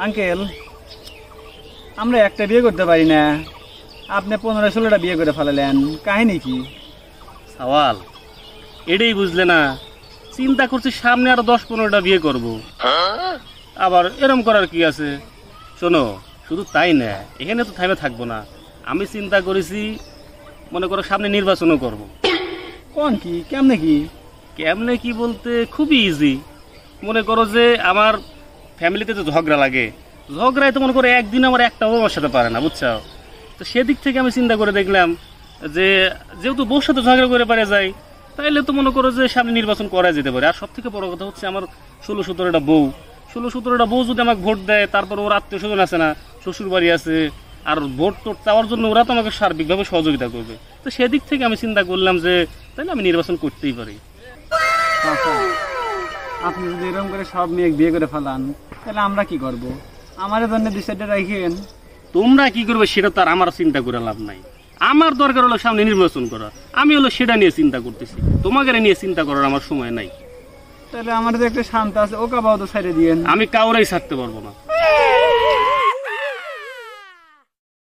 Uncle, আমরা একটা বিয়ে করতে পারি না, আপনি 15-16টা বিয়ে করে ফেলালেন, কাহিনী কি? সওয়াল এটাই বুঝলে না? চিন্তা করছি সামনে আরো 10-15টা বিয়ে করব। আবার এরম করার কি আছে? শোনো, শুধু তাই না, এখানে তো থামে থাকবো না। আমি চিন্তা করেছি, মনে করো সামনে নির্বাচনও করব। কোন কি, কেমনে কি? কেমনে কি বলতে খুবই ইজি। মনে করো যে আমার ফ্যামিলিতে তো ঝগড়া লাগে, ঝগড়ায় তো মনে করো একদিন আমার একটা বউর সাথে পারে না, বুঝছো? তো সেদিক থেকে আমি চিন্তা করে দেখলাম যে যেহেতু বউর সাথে ঝগড়া করে পারে যায়, তাইলে তো মনে করো যে সামনে নির্বাচন করা যেতে পারে। আর সব থেকে বড় কথা হচ্ছে আমার 16-17টা বউ, 16-17টা বউ যদি আমাকে ভোট দেয়, তারপর ওর আত্মীয় স্বজন আছে না, শ্বশুর বাড়ি আছে, আর ভোট টোট চাওয়ার জন্য ওরা তো আমাকে সার্বিকভাবে সহযোগিতা করবে। তো সেদিক থেকে আমি চিন্তা করলাম যে তাইলে আমি নির্বাচন করতেই পারি। আচ্ছা, আপনি যদি এরকম করে সব মেয়ে বিয়ে করে ফেলান, তাহলে আমরা কি করব? আমার জন্য ডিসাইডে রাখেন। তোমরা কি করবে সেটা তো আর আমার চিন্তা করে লাভ নাই। আমার দরকার হলো সামনে নির্বাচন করা, আমি হলো সেটা নিয়ে চিন্তা করতেছি। তোমাকে নিয়ে চিন্তা করার আমার সময় নাই। তাহলে আমার যে একটা শান্ত আছে, ওকে বাবা তো ছেড়ে দিয়েন। আমি কাউরেই ছাড়তে পারবো না।